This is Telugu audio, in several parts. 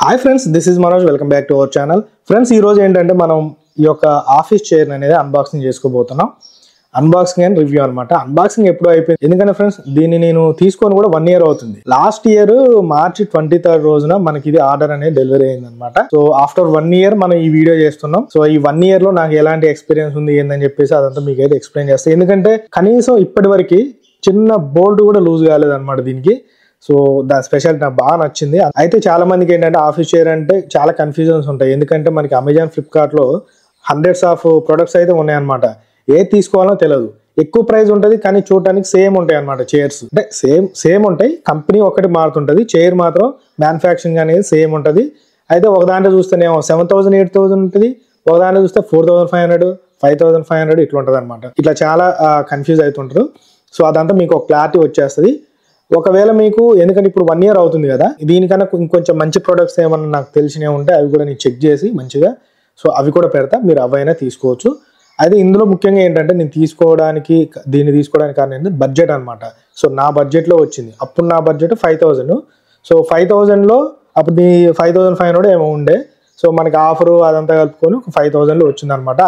Hi friends, this is Manoj. Welcome back to our channel. Friends, ఈ రోజు ఏంటంటే మనం ఈ యొక్క ఆఫీస్ చైర్ అనేది అన్బాక్సింగ్ చేసుకోబోతున్నాం. అన్బాక్సింగ్ అండ్ రివ్యూ అనమాట. అన్బాక్సింగ్ ఎప్పుడు అయిపోయింది, ఎందుకంటే ఫ్రెండ్స్ దీన్ని నేను తీసుకొని కూడా 1 year అవుతుంది. లాస్ట్ ఇయర్ మార్చి 23rd రోజున మనకి ఇది ఆర్డర్ అనేది డెలివరీ అయింది అనమాట. సో ఆఫ్టర్ 1 year మనం ఈ వీడియో చేస్తున్నాం. సో ఈ 1 year లో నాకు ఎలాంటి ఎక్స్పీరియన్స్ ఉంది ఏందని చెప్పేసి అదంతా మీకు అయితే ఎక్స్ప్లెయిన్ చేస్తాను. ఎందుకంటే కనీసం ఇప్పటి వరకు చిన్న బోల్ట్ కూడా లూజ్ కాలేదన్నమాట దీనికి. సో దాని స్పెషాలిటీ నాకు బాగా నచ్చింది. అయితే చాలా మందికి ఏంటంటే ఆఫీస్ చైర్ అంటే చాలా కన్ఫ్యూజన్స్ ఉంటాయి. ఎందుకంటే మనకి అమెజాన్, ఫ్లిప్కార్ట్ లో హండ్రెడ్స్ ఆఫ్ ప్రొడక్ట్స్ అయితే ఉన్నాయన్నమాట. ఏది తీసుకోవాలో తెలియదు. ఎక్కువ ప్రైస్ ఉంటుంది కానీ చూడటానికి సేమ్ ఉంటాయి అన్నమాట. చైర్స్ అంటే సేమ్ ఉంటాయి, కంపెనీ ఒకటి మారుతుంటది, చైర్ మాత్రం మ్యానుఫ్యాక్చరింగ్ అనేది సేమ్ ఉంటుంది. అయితే ఒక దాంట్లో చూస్తేనేమో 7,000 8,000 ఉంటుంది, ఒక దాంట్లో చూస్తే 4,500 5,500 ఇట్లా ఉంటుంది అనమాట. ఇట్లా చాలా కన్ఫ్యూజ్ అవుతుంటారు. సో అదంతా మీకు ఒక క్లారిటీ వచ్చేస్తుంది. ఒకవేళ మీకు, ఎందుకంటే ఇప్పుడు 1 year అవుతుంది కదా, దీనికన్నా ఇంకొంచెం మంచి ప్రొడక్ట్స్ ఏమన్నా నాకు తెలిసినవి ఉంటే అవి కూడా నేను చెక్ చేసి మంచిగా సో అవి కూడా పెడతా, మీరు అవైనా తీసుకోవచ్చు. అయితే ఇందులో ముఖ్యంగా ఏంటంటే దీన్ని తీసుకోవడానికి కారణం ఏంటంటే బడ్జెట్ అనమాట. సో నా బడ్జెట్లో వచ్చింది. అప్పుడు నా బడ్జెట్ 5,000. సో 5,000లో అప్పుడు 5,500 ఏమో ఉండే. సో మనకి ఆఫరు అదంతా కలుపుకొని 5,000లో వచ్చింది అనమాట.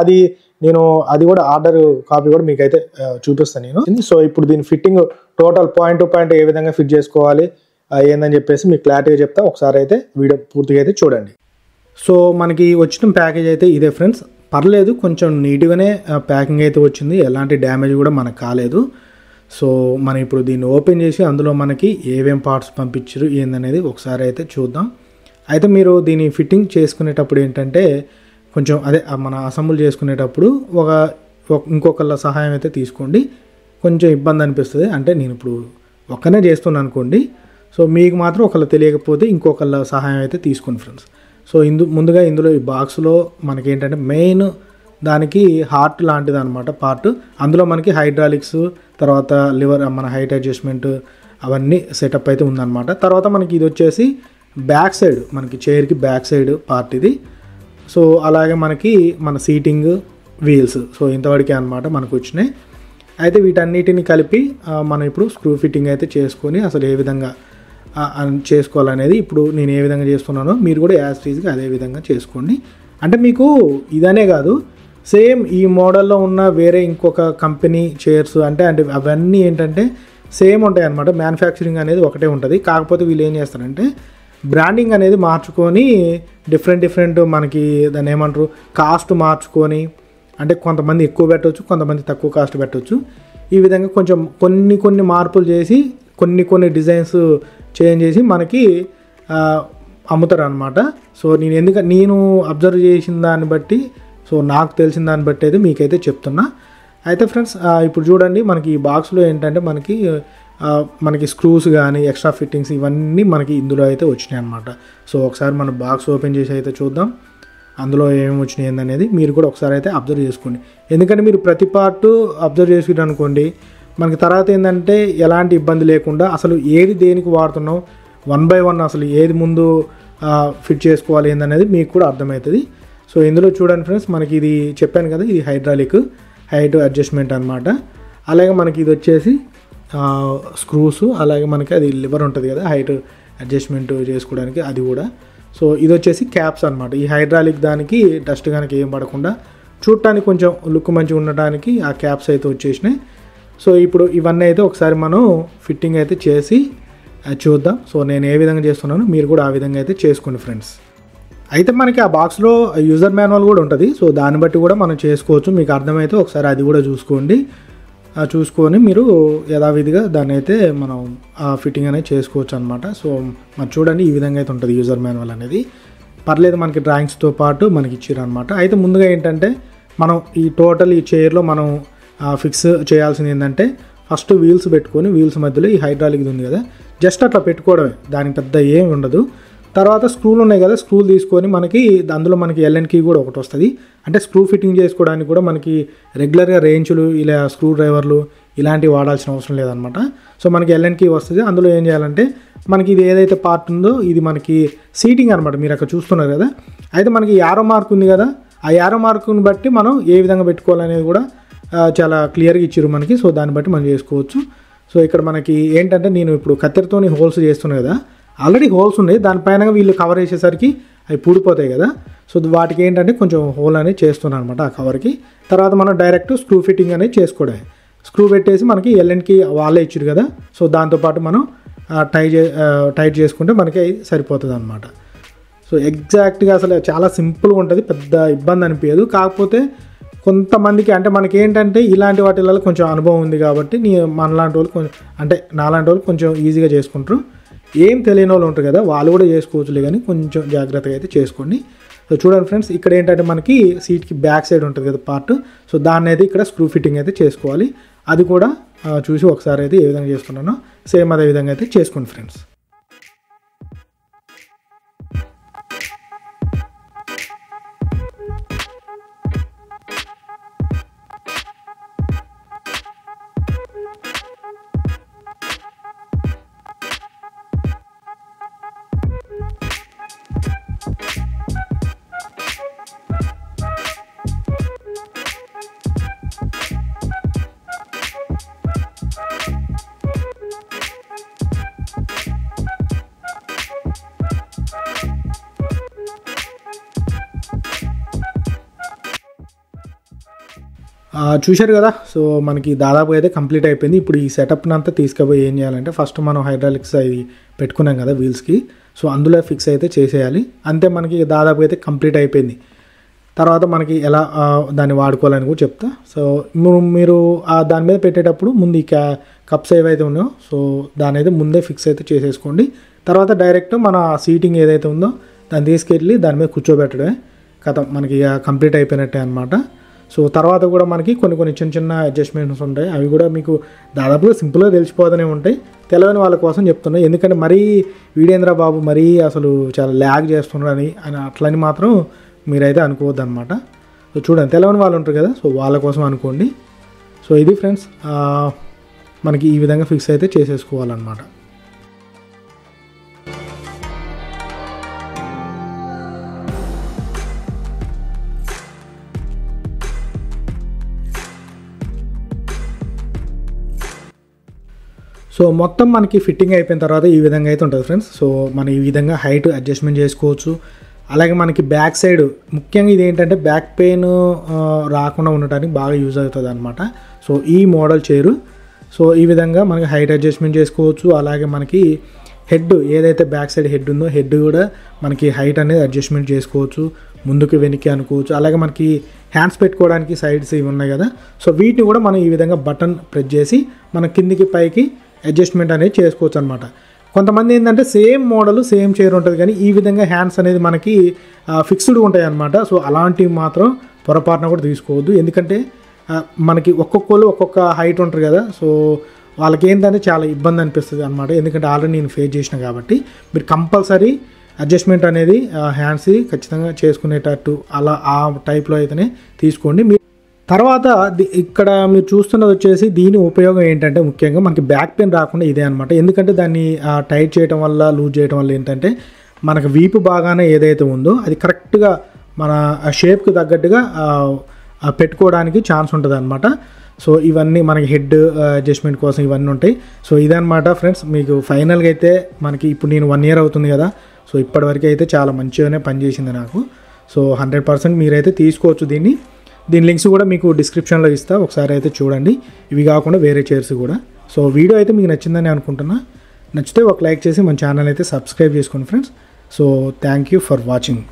అది కూడా ఆర్డర్ కాపీ కూడా మీకైతే చూపిస్తాను నేను. సో ఇప్పుడు దీని fitting total point to point ఏ విధంగా ఫిట్ చేసుకోవాలి ఏందని చెప్పేసి మీకు క్లారిటీగా చెప్తా. ఒకసారి అయితే వీడియో పూర్తిగా అయితే చూడండి. సో మనకి వచ్చిన ప్యాకేజ్ అయితే ఇదే ఫ్రెండ్స్. పర్లేదు, కొంచెం నీట్గానే ప్యాకింగ్ అయితే వచ్చింది, ఎలాంటి డ్యామేజ్ కూడా మనకు కాలేదు. సో మనం ఇప్పుడు దీన్ని ఓపెన్ చేసి అందులో మనకి ఏమేం పార్ట్స్ పంపించారు ఏందనేది ఒకసారి అయితే చూద్దాం. అయితే మీరు దీన్ని ఫిట్టింగ్ చేసుకునేటప్పుడు ఏంటంటే కొంచెం మన అసెంబుల్ చేసుకునేటప్పుడు ఇంకొకళ్ళ సహాయం అయితే తీసుకోండి. కొంచెం ఇబ్బంది అనిపిస్తుంది. అంటే నేను ఇప్పుడు ఒక్కనే చేస్తున్నాను అనుకోండి, సో మీకు మాత్రం ఒకళ్ళు తెలియకపోతే ఇంకొకళ్ళ సహాయం అయితే తీసుకోండి ఫ్రెండ్స్. సో ముందుగా ఇందులో ఈ బాక్స్లో మనకి ఏంటంటే మెయిన్ దానికి హార్ట్ లాంటిది అనమాట పార్ట్. అందులో మనకి హైడ్రాలిక్స్, తర్వాత లివర్, మన హైట్ అడ్జస్ట్మెంట్ అవన్నీ సెటప్ అయితే ఉందన్నమాట. తర్వాత మనకి ఇది వచ్చేసి బ్యాక్ సైడ్, మనకి చైర్కి బ్యాక్ సైడ్ పార్ట్ ఇది. సో అలాగే మనకి మన సీటింగ్, వీల్స్, సో ఇంతవరకే అనమాట మనకు వచ్చినాయి. అయితే వీటన్నిటిని కలిపి మనం ఇప్పుడు స్క్రూ ఫిట్టింగ్ అయితే చేసుకొని అసలు ఏ విధంగా చేసుకోవాలనేది ఇప్పుడు నేను ఏ విధంగా చేస్తున్నానో మీరు కూడా యాజ్ ఈజీగా అదే విధంగా చేసుకోండి. అంటే మీకు ఇదనే కాదు, సేమ్ ఈ మోడల్లో ఉన్న వేరే ఇంకొక కంపెనీ చైర్స్ అంటే అవన్నీ ఏంటంటే సేమ్ ఉంటాయి అన్నమాట. మ్యానుఫ్యాక్చరింగ్ అనేది ఒకటే ఉంటుంది. కాకపోతే వీళ్ళు ఏం చేస్తారంటే బ్రాండింగ్ అనేది మార్చుకొని డిఫరెంట్ మనకి దాన్ని ఏమంటారు కాస్ట్ మార్చుకొని, అంటే కొంతమంది ఎక్కువ పెట్టవచ్చు, కొంతమంది తక్కువ కాస్ట్ పెట్టవచ్చు. ఈ విధంగా కొంచెం కొన్ని మార్పులు చేసి కొన్ని డిజైన్స్ చేంజ్ చేసి మనకి అమ్ముతారు అనమాట. సో నేను అబ్జర్వ్ చేసిన దాన్ని బట్టి, సో నాకు తెలిసిన దాన్ని బట్టి అయితే మీకైతే చెప్తున్నా. అయితే ఫ్రెండ్స్ ఇప్పుడు చూడండి, మనకి ఈ బాక్స్లో ఏంటంటే మనకి స్క్రూస్ కానీ ఎక్స్ట్రా ఫిట్టింగ్స్ ఇవన్నీ మనకి ఇందులో అయితే వచ్చినాయి అనమాట. సో ఒకసారి మన బాక్స్ ఓపెన్ చేసి అయితే చూద్దాం అందులో ఏమేమి వచ్చినాయి ఏందనేది మీరు కూడా ఒకసారి అయితే అబ్జర్వ్ చేసుకోండి. ఎందుకంటే మీరు ప్రతి పార్ట్ అబ్జర్వ్ చేసుకుంటారు అనుకోండి, మనకి తర్వాత ఏంటంటే ఎలాంటి ఇబ్బంది లేకుండా అసలు ఏది దేనికి వాడుతున్నాం 1 by 1 అసలు ఏది ముందు ఫిట్ చేసుకోవాలి ఏందనేది మీకు కూడా అర్థమవుతుంది. సో ఇందులో చూడండి ఫ్రెండ్స్, మనకి ఇది చెప్పాను కదా, ఇది హైడ్రాలిక్ హైట్ అడ్జస్ట్మెంట్ అనమాట. అలాగే మనకి ఇది వచ్చేసి స్క్రూస్, అలాగే మనకి అది లివర్ ఉంటుంది కదా హైట్ అడ్జస్ట్మెంట్ చేసుకోవడానికి, అది కూడా. సో ఇది వచ్చేసి క్యాప్స్ అనమాట. ఈ హైడ్రాలిక్ దానికి డస్ట్ కనుక ఏం పడకుండా చూడటానికి కొంచెం లుక్ మంచిగా ఉండటానికి ఆ క్యాప్స్ అయితే వచ్చేసినాయి. సో ఇప్పుడు ఇవన్నీ అయితే ఒకసారి మనం ఫిట్టింగ్ అయితే చేసి చూద్దాం. సో నేను ఏ విధంగా చేస్తున్నానో మీరు కూడా ఆ విధంగా అయితే చేసుకోండి ఫ్రెండ్స్. అయితే మనకి ఆ బాక్స్లో యూజర్ మాన్యువల్ కూడా ఉంటుంది. సో దాన్ని బట్టి కూడా మనం చేసుకోవచ్చు. మీకు అర్థమైతే ఒకసారి అది కూడా చూసుకొని మీరు యథావిధిగా దాన్ని అయితే మనం ఫిట్టింగ్ అనేది చేసుకోవచ్చు అనమాట. సో మరి చూడండి, ఈ విధంగా అయితే ఉంటుంది యూజర్ మాన్యువల్ అనేది. పర్లేదు, మనకి డ్రాయింగ్స్తో పాటు మనకి ఇచ్చారు అనమాట. అయితే ముందుగా ఏంటంటే మనం ఈ చైర్లో మనం ఫిక్స్ చేయాల్సింది ఏంటంటే ఫస్ట్ వీల్స్ పెట్టుకొని, వీల్స్ మధ్యలో ఈ హైడ్రాలిక్ ఉంది కదా, జస్ట్ అట్లా పెట్టుకోవడమే, దానికి పెద్ద ఏమి ఉండదు. తర్వాత స్క్రూలు ఉన్నాయి కదా, స్క్రూలు తీసుకొని అందులో మనకి ఎల్ఎన్ కీ కూడా ఒకటి వస్తుంది. అంటే స్క్రూ ఫిట్టింగ్ చేసుకోవడానికి కూడా మనకి రెగ్యులర్గా రేంచులు, ఇలా స్క్రూ డ్రైవర్లు ఇలాంటివి వాడాల్సిన అవసరం లేదనమాట. సో మనకి ఎల్ఎన్ కీ వస్తుంది. అందులో ఏం చేయాలంటే మనకి ఇది ఏదైతే పార్ట్ ఉందో ఇది మనకి సీటింగ్ అనమాట, మీరు అక్కడ చూస్తున్నారు కదా. అయితే మనకి యారో మార్క్ ఉంది కదా, ఆ యారో మార్కుని బట్టి మనం ఏ విధంగా పెట్టుకోవాలనేది కూడా చాలా క్లియర్గా ఇచ్చారు మనకి. సో దాన్ని బట్టి మనం చేసుకోవచ్చు. సో ఇక్కడ మనకి ఏంటంటే నేను ఇప్పుడు కత్తెరతోని హోల్స్ చేస్తున్నాను కదా, ఆల్రెడీ హోల్స్ ఉన్నాయి, దానిపైన వీళ్ళు కవర్ చేసేసరికి అవి పూడిపోతాయి కదా. సో వాటికి ఏంటంటే కొంచెం హోల్ అనేది చేస్తున్నాను అనమాట ఆ కవర్కి. తర్వాత మనం డైరెక్ట్ స్క్రూ ఫిట్టింగ్ అనేది చేసుకోవడమే. స్క్రూ పెట్టేసి మనకి ఎల్ఎన్కి వాళ్ళే ఇచ్చారు కదా, సో దాంతోపాటు మనం టైట్ చేసుకుంటే మనకి సరిపోతుంది అనమాట. సో ఎగ్జాక్ట్గా అసలు చాలా సింపుల్గా ఉంటుంది, పెద్ద ఇబ్బంది అనిపించదు. కాకపోతే కొంతమందికి అంటే మనకి ఏంటంటే ఇలాంటి వాటిలలో కొంచెం అనుభవం ఉంది కాబట్టి మనలాంటి వాళ్ళు కొంచెం అంటే నాలాంటి వాళ్ళు కొంచెం ఈజీగా చేసుకుంటారు. ఏం తెలియని వాళ్ళు ఉంటారు కదా, వాళ్ళు కూడా చేసుకోవచ్చులే, కానీ కొంచెం జాగ్రత్తగా అయితే చేసుకోండి. సో చూడండి ఫ్రెండ్స్, ఇక్కడ ఏంటంటే మనకి సీట్కి బ్యాక్ సైడ్ ఉంటుంది కదా పార్ట్, సో దాన్ని అయితే ఇక్కడ స్క్రూ ఫిట్టింగ్ అయితే చేసుకోవాలి. అది కూడా చూసి ఒకసారి అయితే ఏ విధంగా చేస్తున్నానో సేమ్ అదే విధంగా అయితే చేసుకోండి ఫ్రెండ్స్. చూశారు కదా, సో మనకి దాదాపు అయితే కంప్లీట్ అయిపోయింది. ఇప్పుడు ఈ సెటప్ని అంతా తీసుకుపోయి ఏం చేయాలంటే ఫస్ట్ మనం హైడ్రాలిక్స్ అది పెట్టుకున్నాం కదా వీల్స్కి, సో అందులో ఫిక్స్ అయితే చేసేయాలి. అంతే, మనకి దాదాపు అయితే కంప్లీట్ అయిపోయింది. తర్వాత మనకి ఎలా దాన్ని వాడుకోవాలని కూడా చెప్తా. సో మీరు దాని మీద పెట్టేటప్పుడు ముందు ఈ కప్స్ ఏవైతే ఉన్నాయో సో దాని అయితే ముందే ఫిక్స్ అయితే చేసేసుకోండి. తర్వాత డైరెక్ట్ మన సీటింగ్ ఏదైతే ఉందో దాన్ని తీసుకెళ్ళి దాని మీద కూర్చోబెట్టడమే, కథ మనకి కంప్లీట్ అయిపోయినట్టే అనమాట. సో తర్వాత కూడా మనకి కొన్ని చిన్న చిన్న అడ్జస్ట్మెంట్స్ ఉంటాయి, అవి కూడా మీకు దాదాపుగా సింపుల్గా తెలిసిపోతూనే ఉంటాయి. తెలియని వాళ్ళ కోసం చెప్తున్నాయి, ఎందుకంటే మరీ వీడేంద్ర బాబు మరీ అసలు చాలా ల్యాగ్ చేస్తున్నారని అట్లని మాత్రం మీరైతే అనుకోవద్దు అనమాట. సో చూడండి, తెలియని వాళ్ళు ఉంటారు కదా, సో వాళ్ళ కోసం అనుకోండి. సో ఇది ఫ్రెండ్స్, మనకి ఈ విధంగా ఫిక్స్ అయితే చేసేసుకోవాలన్నమాట. సో మొత్తం మనకి ఫిట్టింగ్ అయిపోయిన తర్వాత ఈ విధంగా అయితే ఉంటుంది ఫ్రెండ్స్. సో మనం ఈ విధంగా హైట్ అడ్జస్ట్మెంట్ చేసుకోవచ్చు. అలాగే మనకి బ్యాక్ సైడ్ ముఖ్యంగా ఇది ఏంటంటే బ్యాక్ పెయిన్ రాకుండా ఉండటానికి బాగా యూజ్ అవుతుంది అనమాట. సో ఈ మోడల్ చైరు, సో ఈ విధంగా మనకి హైట్ అడ్జస్ట్మెంట్ చేసుకోవచ్చు. అలాగే మనకి హెడ్ ఏదైతే బ్యాక్ సైడ్ హెడ్ ఉందో హెడ్ కూడా మనకి హైట్ అనేది అడ్జస్ట్మెంట్ చేసుకోవచ్చు, ముందుకు వెనక్కి అనుకోవచ్చు. అలాగే మనకి హ్యాండ్స్ పెట్టుకోవడానికి సైడ్స్ ఇవి ఉన్నాయి కదా, సో వీటిని కూడా మనం ఈ విధంగా బటన్ ప్రెస్ చేసి మన కిందికి పైకి అడ్జస్ట్మెంట్ అనేది చేసుకోవచ్చు అనమాట. కొంతమంది ఏంటంటే సేమ్ మోడల్ సేమ్ చైర్ ఉంటుంది కానీ ఈ విధంగా హ్యాండ్స్ అనేది మనకి ఫిక్స్డ్ ఉంటాయి అన్నమాట. సో అలాంటివి మాత్రం పొరపాటున కూడా తీసుకోవద్దు, ఎందుకంటే మనకి ఒక్కొక్కరు ఒక్కొక్క హైట్ ఉంటారు కదా, సో వాళ్ళకి ఏంటంటే చాలా ఇబ్బంది అనిపిస్తుంది అనమాట. ఎందుకంటే ఆల్రెడీ నేను ఫేస్ చేసిన కాబట్టి మీరు కంపల్సరీ అడ్జస్ట్మెంట్ అనేది హ్యాండ్స్ ఖచ్చితంగా చేసుకునేటట్టు అలా ఆ టైప్లో అయితేనే తీసుకోండి. తర్వాత ఇక్కడ మీరు చూస్తున్నది వచ్చేసి దీని ఉపయోగం ఏంటంటే ముఖ్యంగా మనకి బ్యాక్ పెయిన్ రాకుండా ఇదే అనమాట. ఎందుకంటే దాన్ని టైట్ చేయడం వల్ల లూజ్ చేయడం వల్ల ఏంటంటే మనకు వీపు బాగానే ఏదైతే ఉందో అది కరెక్ట్గా మన షేప్కి తగ్గట్టుగా పెట్టుకోవడానికి ఛాన్స్ ఉంటుంది అనమాట. సో ఇవన్నీ మనకి హెడ్ అడ్జస్ట్మెంట్ కోసం ఇవన్నీ ఉంటాయి. సో ఇదనమాట ఫ్రెండ్స్, మీకు ఫైనల్గా అయితే మనకి ఇప్పుడు నేను 1 year అవుతుంది కదా, సో ఇప్పటివరకు అయితే చాలా మంచిగానే పనిచేసింది నాకు. సో 100% మీరైతే తీసుకోవచ్చు దీని లింక్స్ కూడా మీకు డిస్క్రిప్షన్లో ఇస్తా, ఒకసారి అయితే చూడండి. ఇవి కాకుండా వేరే చైర్స్ కూడా. సో వీడియో అయితే మీకు నచ్చిందని అనుకుంటున్నా. నచ్చితే ఒక లైక్ చేసి మన ఛానల్ అయితే సబ్స్క్రైబ్ చేసుకోండి friends. So thank you for watching.